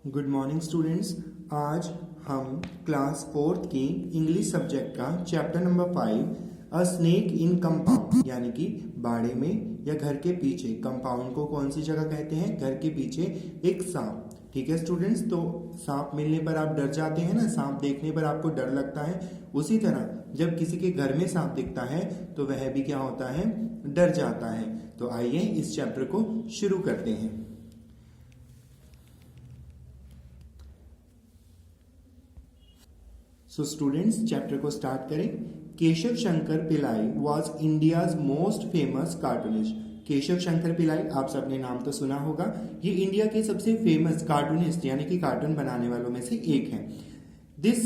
Good morning students. आज हम class 4th की इंग्लिश सब्जेक्ट का chapter number 5 a snake in compound यानी कि बाड़े में या घर के पीछे। कंपाउंड को कौन सी जगह कहते हैं? घर के पीछे एक सांप। ठीक है स्टूडेंट्स, तो सांप मिलने पर आप डर जाते हैं ना, सांप देखने पर आपको डर लगता है। उसी तरह जब किसी के घर में सांप दिखता है तो वह भी क्या होता है? डर जाता है। तो आइए इस चैप्टर को शुरू करते हैं। सो स्टूडेंट्स, चैप्टर को स्टार्ट करें। Keshav Shankar Pillai was India's most famous cartoonist. Keshav Shankar Pillai, आप सबने नाम तो सुना होगा। ये इंडिया के सबसे फेमस कार्टूनिस्ट यानी कि कार्टून बनाने वालों में से एक है। This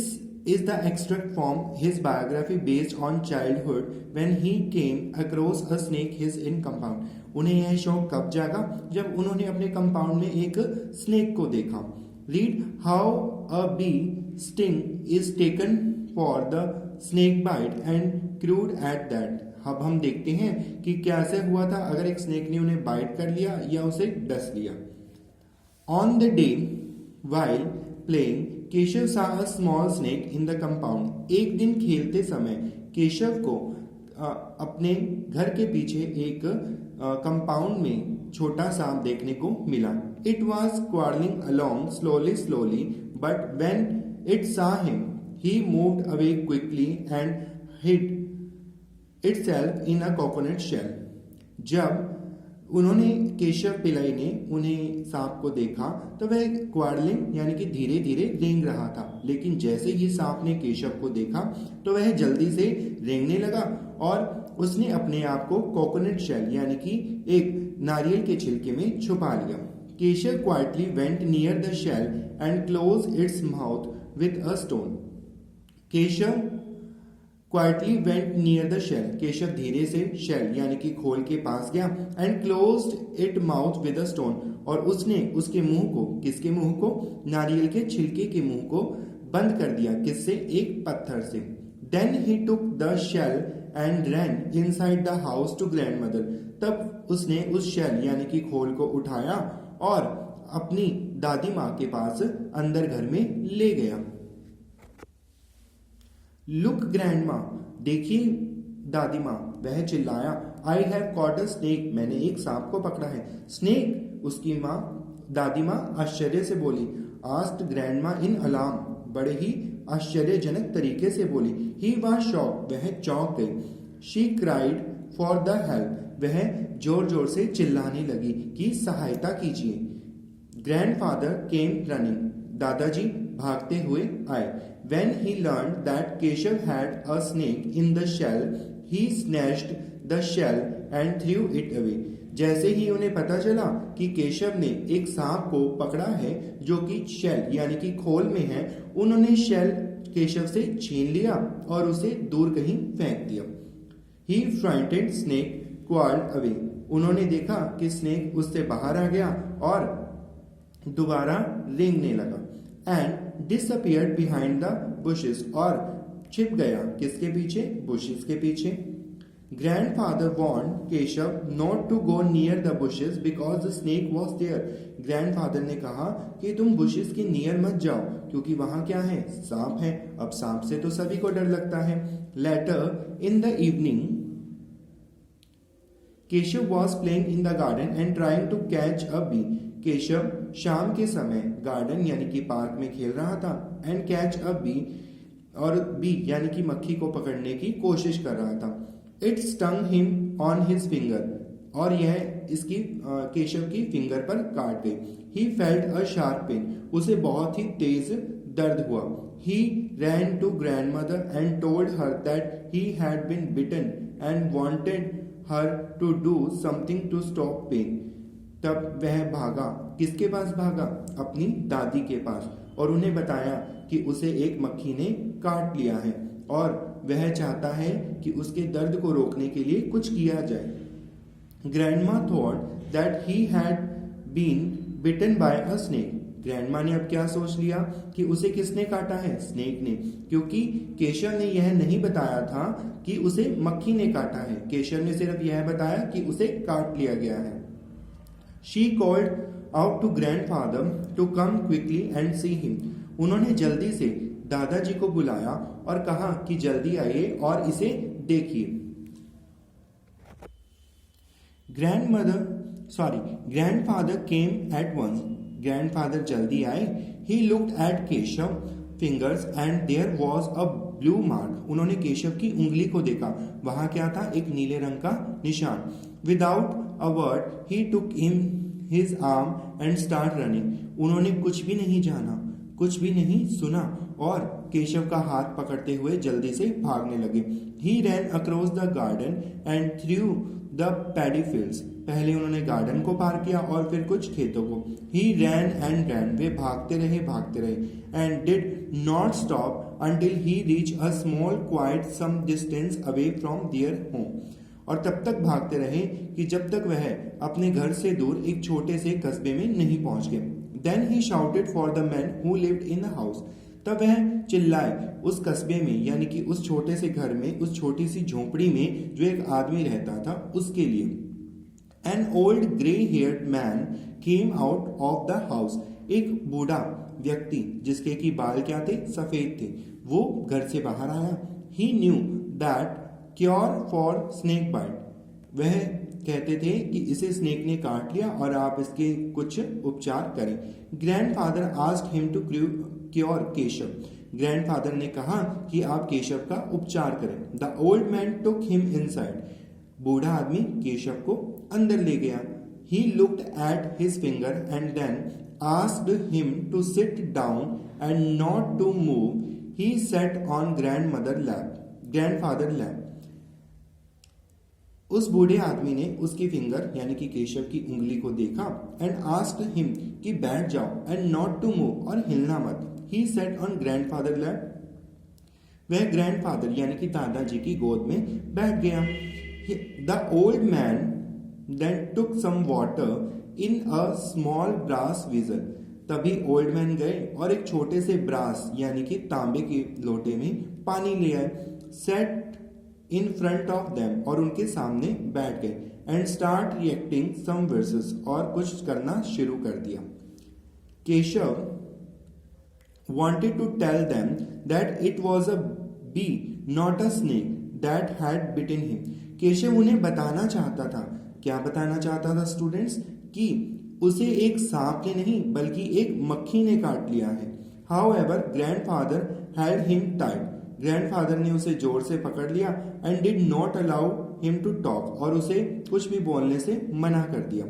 is the extract from his biography based on childhood when he came across a snake his in compound. उन्हें यह शौक कब जागा? जब उन्होंने अपने कंपाउंड में एक स्नेक को देखा। Read how a bee sting is taken for the snake bite and crude at that। अब हम देखते हैं कि कैसे हुआ था अगर एक स्नेक ने उन्हें बाइट कर लिया या उसे डस लिया। On the day while playing, Keshav saw a small snake in the compound। एक दिन खेलते समय केशव को अपने घर के पीछे एक कंपाउंड में छोटा सांप देखने को मिला। It was crawling along slowly, but when it saw him, he moved away quickly and hid itself in a coconut shell। जब उन्होंने केशव पिल्लाई ने उन्हें सांप को देखा तो वह क्वाडलिंग यानी कि धीरे धीरे रेंग रहा था, लेकिन जैसे ही सांप ने केशव को देखा तो वह जल्दी से रेंगने लगा और उसने अपने आप को कोकोनट शेल यानी कि एक नारियल के छिलके में छुपा लिया। Keshav quietly went near the shell and close its mouth with a stone। Keshav quietly went near the shell. Keshav धीरे से शेल यानी कि खोल के पास गया and closed it mouth with a stone, और उसने उसके मुंह को, किसके मुंह को? नारियल के छिलके के मुंह को बंद कर दिया। किससे? एक पत्थर से। Then he took the shell and ran inside the house to grandmother. तब उसने उस शेल यानी कि खोल को उठाया और अपनी दादी माँ के पास अंदर घर में ले गया। लुक ग्रैंडमा, देखिए दादी माँ, वह चिल्लाया। I have caught a snake, मैंने एक सांप को पकड़ा है। स्नेक, उसकी माँ दादी माँ आश्चर्य से बोली। आस्क्ड ग्रैंडमा इन अलार्म, बड़े ही आश्चर्यजनक तरीके से बोली। ही वाज शॉक्ड, वह चौंक गई। She cried for the help, वह जोर जोर से चिल्लाने लगी कि सहायता कीजिए। ग्रैंडफादर केम रनिंग, दादाजी भागते हुए आए। When he learned that Keshav had a snake in the shell, he snatched the shell and threw it away। जैसे ही उन्हें पता चला कि केशव ने एक सांप को पकड़ा है जो कि शेल यानी कि खोल में है, उन्होंने शेल केशव से छीन लिया और उसे दूर कहीं फेंक दिया। He frightened snake crawled away। उन्होंने देखा कि स्नेक उससे बाहर आ गया और दोबारा रेंगने लगा। And disappeared behind the bushes, और छिप गया किसके पीछे? बुशेस के पीछे। Grandfather warned Keshav not to go near the bushes because the snake was there. Grandfather ने कहा कि तुम बुशेस के नियर मत जाओ क्योंकि वहां क्या है? सांप है। अब सांप से तो सभी को डर लगता है। Later in the evening Keshav was playing in the garden and trying to catch a bee. Keshav शाम के समय गार्डन यानी कि पार्क में खेल रहा था एंड कैच अ बी, और बी यानी कि मक्खी को पकड़ने की कोशिश कर रहा था। It stung him on his finger, और यह इसकी केशव की फिंगर पर काट गई। He felt a sharp pain, उसे बहुत ही तेज दर्द हुआ। He ran to grandmother and told her that he had been bitten and wanted her to do something to stop pain. तब वह भागा, किसके पास भागा? अपनी दादी के पास, और उन्हें बताया कि उसे एक मक्खी ने काट लिया है और वह चाहता है कि उसके दर्द को रोकने के लिए कुछ किया जाए। Grandma thought that he had been bitten by a snake. Grandma ने अब क्या सोच लिया कि उसे किसने काटा है? स्नेक ने, क्योंकि केशव ने यह नहीं बताया था कि उसे मक्खी ने काटा है। केशव ने सिर्फ यह बताया कि उसे काट लिया गया है। She called out to grandfather to come quickly and see him. उन्होंने जल्दी से दादाजी को बुलाया और कहा कि जल्दी आइए और इसे देखिए। Grandfather came at once. Grandfather जल्दी आए। He looked at Keshav fingers and there was a blue mark. उन्होंने केशव की उंगली को देखा, वहां क्या था? एक नीले रंग का निशान। Without a word he took in his arm and start running. उन्होंने कुछ भी नहीं जाना, कुछ भी नहीं सुना और केशव का हाथ पकड़ते हुए जल्दी से भागने लगे। He ran across the garden and through the paddy fields. पहले उन्होंने गार्डन को पार किया और फिर कुछ खेतों को। ही रैन एंड रैन। वे भागते रहे and did not stop until he reach a small quite some distance away from their home. और तब तक भागते रहे कि जब तक वह अपने घर से दूर एक छोटे से कस्बे में नहीं पहुंच गए। Then he shouted for the man who lived in the house. तब वह चिल्लाए उस कस्बे में, यानी कि उस छोटे से घर में, उस छोटी सी झोपड़ी में जो एक आदमी रहता था, उसके लिए। An old grey heard man came out of the house. एक बूढ़ा व्यक्ति जिसके की बाल क्या थे? सफेद थे, वो घर से बाहर आया। He knew that cure for snake bite. वह कहते थे कि इसे स्नेक ने काट लिया और आप इसके कुछ उपचार करें। Grandfather asked him to cure Keshav. Grandfather ने कहा कि आप केशव का उपचार करें। The old man took him inside. बूढ़ा आदमी केशव को अंदर ले गया। He looked at his finger and then asked him to sit down and not to move. He sat on grandfather lap. उस बूढ़े आदमी ने उसकी फिंगर यानी कि केशव की उंगली को देखा एंड आस्क्ड हिम कि बैठ जाओ एंड नॉट टू मूव, और हिलना मत। He sat on grandfather lap. वह ग्रैंडफादर यानी कि दादाजी की गोद में बैठ गया। The old man then took some water in a small brass vessel. तभी ओल्ड मैन गए और एक छोटे से ब्रास यानी कि तांबे के लोटे में पानी ले आए। Sat in front of them, और उनके सामने बैठ गए। And start reacting some verses, और कुछ करना शुरू कर दिया। Keshav wanted to tell them that it was a bee, not a snake, that had bitten him. Keshav उन्हें बताना चाहता था। क्या बताना चाहता था स्टूडेंट्स? कि उसे एक सांप ने नहीं बल्कि एक मक्खी ने काट लिया है। However, grandfather held him tight. Grandfather ने उसे जोर से पकड़ लिया and did not allow him to talk, और उसे कुछ भी बोलने से मना कर दिया।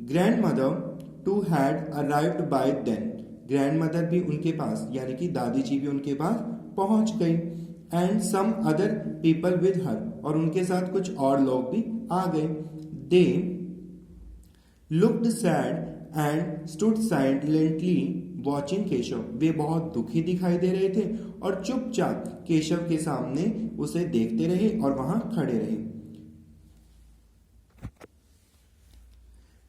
Grandmother too had arrived by then. Grandmother भी उनके पास यानी कि दादी जी भी उनके पास पहुंच गई। And some other people with her, और उनके साथ कुछ और लोग भी आ गए। They looked sad and stood silently watching Keshav. वे बहुत दुखी दिखाई दे रहे थे और चुपचाप केशव के सामने उसे देखते रहे और वहां खड़े रहे।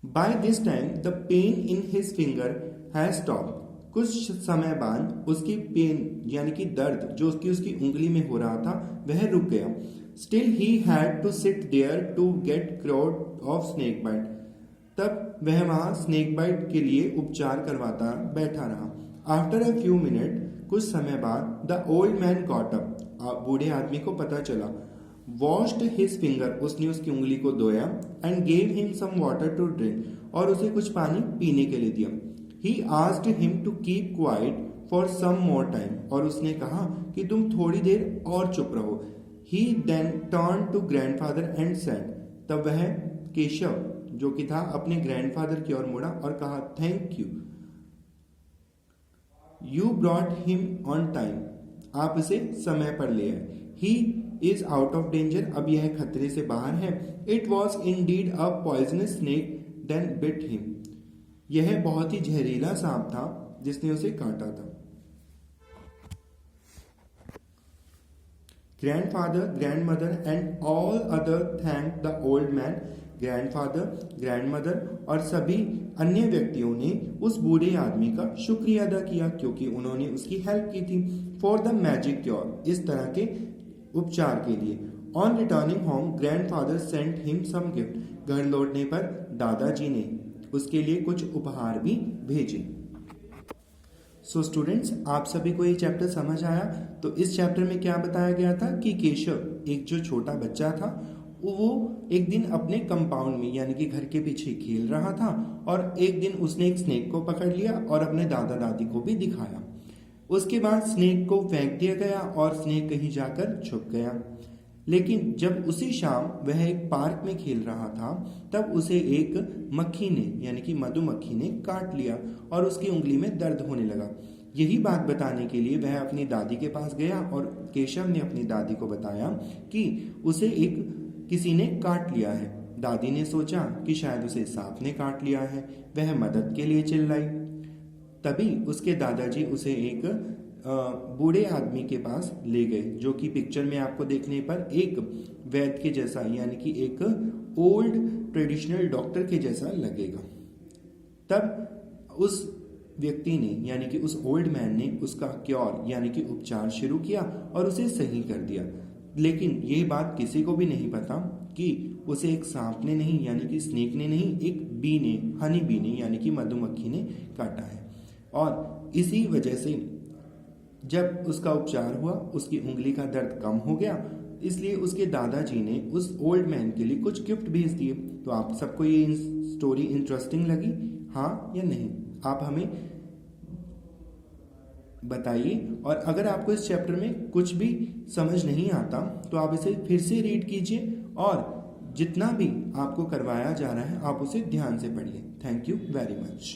By this time the pain in his finger has stopped. कुछ समय बाद उसकी पेन यानी कि दर्द जो उसकी उंगली में हो रहा था वह रुक गया। Still he had to sit there to get cured of snake bite. तब वह वहां स्नेक बाइट के लिए उपचार करवाता बैठा रहा। आफ्टर अ फ्यू मिनट, कुछ समय बाद, the old man got up. बूढ़े आदमी को पता चला। वॉश्ड हिज फिंगर, उसने उसकी उंगली को धोया। And gave him some water to drink, और उसे कुछ पानी पीने के लिए दिया। He asked him to keep quiet for some more time, और उसने कहा कि तुम थोड़ी देर और चुप रहो। He then turn to grandfather and said. तब वह केशव जो कि था अपने ग्रैंडफादर की ओर मुड़ा और कहा, thank you brought him on time. आप इसे समय पर ले आए। He is out of danger, अब यह खतरे से बाहर है। It was indeed a poisonous snake then bit him. यह बहुत ही जहरीला सांप था जिसने उसे काटा था। Grandfather, grandmother and all other thank the old man. Grandfather, grandmother और सभी अन्य व्यक्तियों ने उस बूढ़े आदमी का शुक्रिया अदा किया क्योंकि उन्होंने उसकी हेल्प की थी। फॉर द मैजिक क्योर, इस तरह के उपचार के लिए। On returning home, grandfather sent him some gift. घर लौटने पर दादाजी ने उसके लिए कुछ उपहार भी भेजे। सो स्टूडेंट्स, आप सभी को ये चैप्टर समझ आया। तो इस चैप्टर में क्या बताया गया था कि केशव एक जो छोटा बच्चा था वो एक दिन अपने कंपाउंड में यानी कि घर के पीछे खेल रहा था और एक दिन उसने एक स्नेक को पकड़ लिया और अपने दादा दादी को भी दिखाया। उसके बाद स्नेक को फेंक दिया गया और स्नेक कहीं जाकर छुप गया। लेकिन जब उसी शाम वह एक पार्क में खेल रहा था तब उसे एक मक्खी ने यानी कि मधुमक्खी ने काट लिया और उसकी उंगली में दर्द होने लगा। यही बात बताने के लिए वह अपनी दादी के पास गया और केशव ने अपनी दादी को बताया कि उसे किसी ने काट लिया है। दादी ने सोचा कि शायद उसे सांप ने काट लिया है। वह मदद के लिए चिल्लाई। तभी उसके दादाजी उसे एक बूढ़े आदमी के पास ले गए, जो कि पिक्चर में आपको देखने पर एक वैद्य के जैसा यानी कि एक ओल्ड ट्रेडिशनल डॉक्टर के जैसा लगेगा। तब उस व्यक्ति ने यानी कि उस ओल्ड मैन ने उसका क्योर यानी कि उपचार शुरू किया और उसे सही कर दिया। लेकिन यह बात किसी को भी नहीं पता कि उसे एक सांप ने नहीं यानी कि स्नेक ने नहीं, एक बी ने, हनी बी ने यानी कि मधुमक्खी ने काटा है। और इसी वजह से जब उसका उपचार हुआ उसकी उंगली का दर्द कम हो गया, इसलिए उसके दादाजी ने उस ओल्ड मैन के लिए कुछ गिफ्ट भेज दिए। तो आप सबको ये स्टोरी इंटरेस्टिंग लगी, हाँ या नहीं? आप हमें बताइए। और अगर आपको इस चैप्टर में कुछ भी समझ नहीं आता तो आप इसे फिर से रीड कीजिए और जितना भी आपको करवाया जा रहा है आप उसे ध्यान से पढ़िए। Thank you very much.